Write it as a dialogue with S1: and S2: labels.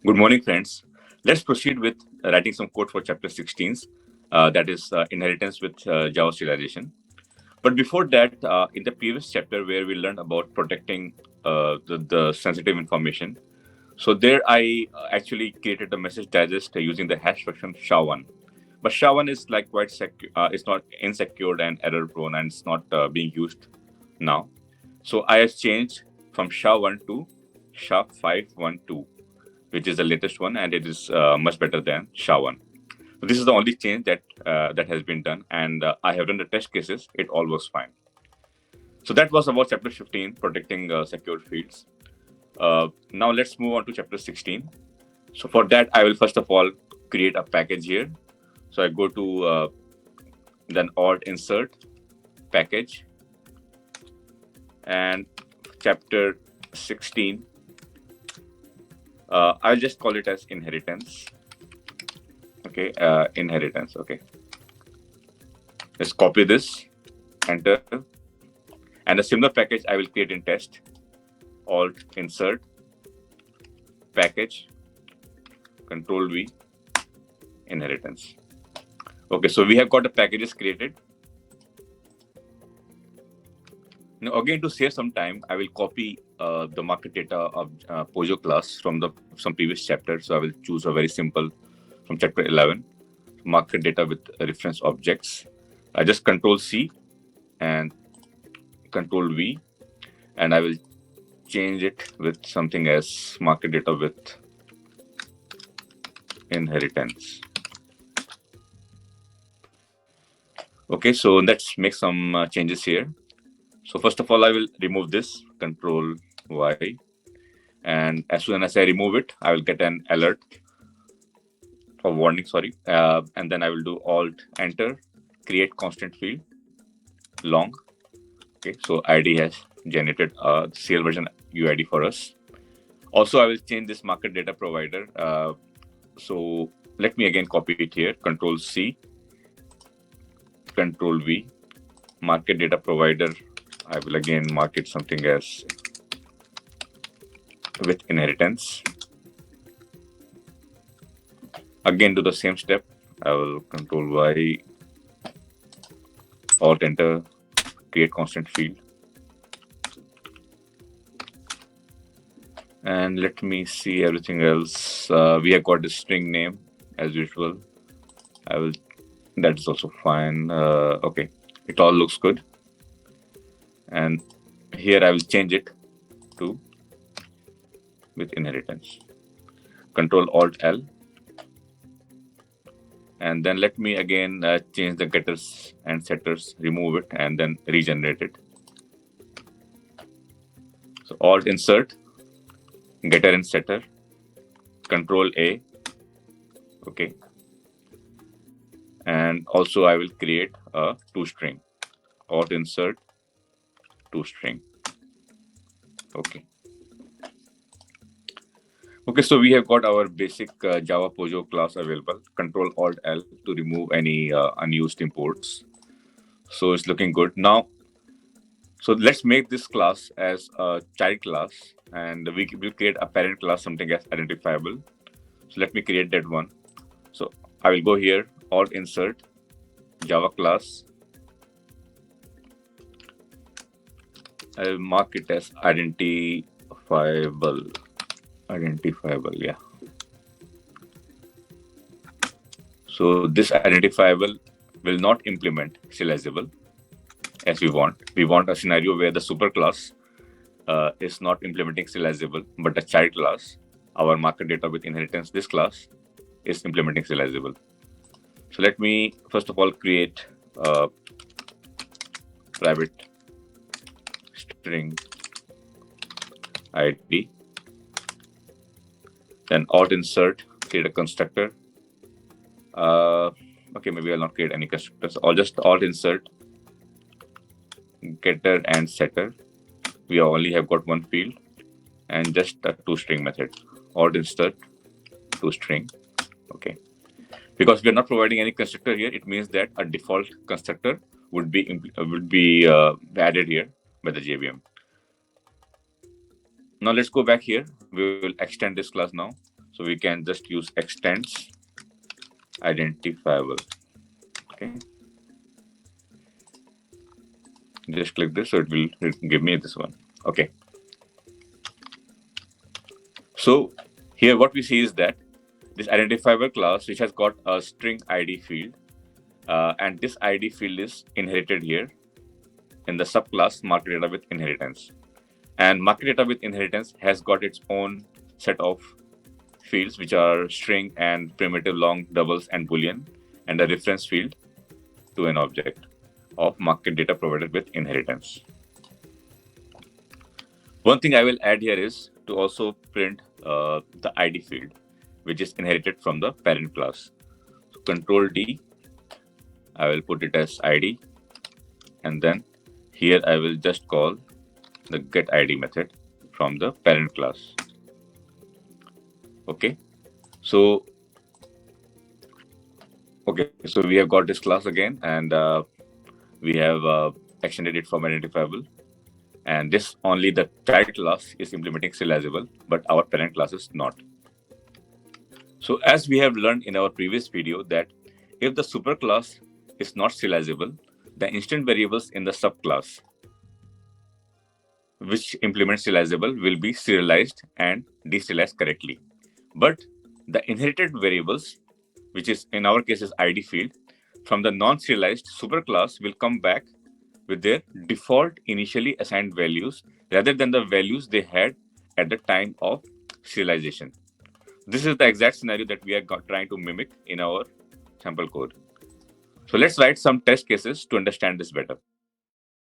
S1: Good morning, friends. Let's proceed with writing some code for chapter 16, that is inheritance with Java serialization. But before that, in the previous chapter where we learned about protecting the sensitive information, so there I actually created a message digest using the hash function SHA1. But SHA1 is like quite it's not insecure and error prone, and it's not being used now. So I have changed from SHA1 to SHA512, which is the latest one, and it is much better than SHA1. So this is the only change that has been done, and I have done the test cases. It all works fine. So that was about chapter 15, protecting secure fields. Now let's move on to chapter 16. So for that, I will first of all create a package here. So I go to then Alt Insert Package, and chapter 16. I'll just call it as inheritance. Okay, inheritance. Okay, let's copy this, enter, and a similar package I will create in test. Alt Insert Package, Control V, inheritance. Okay, so we have got the packages created. Now again, to save some time, I will copy the market data of Pojo class from some previous chapter. So I will choose a very simple from chapter 11, market data with reference objects. I just Control C and Control V, and I will change it with something as market data with inheritance. Okay, so let's make some changes here. So first of all, I will remove this, Control Y, and as soon as I remove it, I will get an alert or warning, sorry, and then I will do Alt Enter, create constant field, long. Okay, so ID has generated a CL version UID for us. Also, I will change this market data provider. So let me again copy it here, Control C, Control V, market data provider. I will again mark it something as with inheritance. Again, do the same step. I will Control Y, Alt Enter, create constant field. And let me see everything else. We have got the string name as usual. That is also fine. Okay, it all looks good. And here I will change it to with inheritance. Control Alt L. And then let me again change the getters and setters, remove it, and then regenerate it. So Alt Insert, getter and setter, Control A. Okay. And also I will create a toString. Alt Insert toString. Okay. Okay, so we have got our basic Java Pojo class available. Control Alt L to remove any unused imports. So it's looking good. Now, so let's make this class as a child class, and we will create a parent class, something as identifiable. So let me create that one. So I will go here, Alt Insert, Java class. I will mark it as identifiable. Yeah. So this identifiable will not implement serializable as we want. We want a scenario where the superclass is not implementing serializable, but the child class, our market data with inheritance, this class is implementing serializable. So let me first of all create a private string ID. Then Alt Insert, create a constructor. Okay, maybe I'll not create any constructors. I'll just Alt Insert, getter and setter. We only have got one field, and just a toString method. Alt Insert toString. Okay. Because we are not providing any constructor here, it means that a default constructor would be added here by the JVM. Now let's go back here. We will extend this class now. So So we can just use extends identifiable. Okay. Just click this, so it will give me this one. Okay. So here what we see is that this identifiable class, which has got a string ID field, and this ID field is inherited here in the subclass market data with inheritance. And market data with inheritance has got its own set of fields, which are string and primitive long doubles and boolean, and a reference field to an object of market data provided with inheritance. One thing I will add here is to also print the ID field, which is inherited from the parent class. So Control D, I will put it as ID, and then here I will just call the get ID method from the parent class. Okay, so we have got this class again, and we have extended it from identifiable, and this only the child class is implementing serializable, but our parent class is not. So as we have learned in our previous video that if the superclass is not serializable, the instant variables in the subclass which implements serializable will be serialized and deserialized correctly. But the inherited variables, which is in our case is ID field, from the non-serialized superclass will come back with their default initially assigned values rather than the values they had at the time of serialization. This is the exact scenario that we are trying to mimic in our sample code. So let's write some test cases to understand this better.